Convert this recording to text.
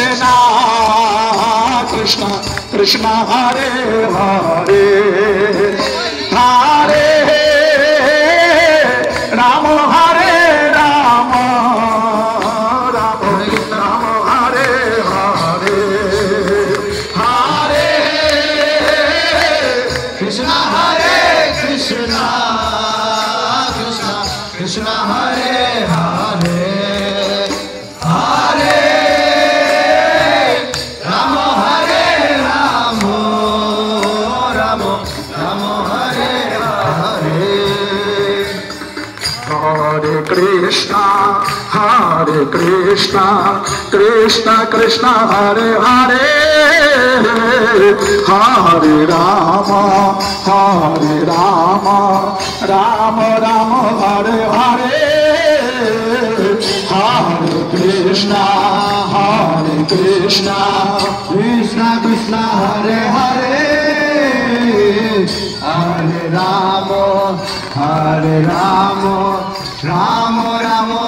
Krishna Krishna Krishna Hare Hare Hare Rama Hare Rama Rama Rama Hare Hare Hare Krishna Hare Krishna Krishna Krishna Hare Hare Hare Rama Hare Rama Rama Rama Hare Hare Hare Krishna Krishna Krishna Hare Hare Hare Rama Rama Rama Hare Hare Hare Krishna Krishna Krishna Hare Hare Hare Rama Rama Rama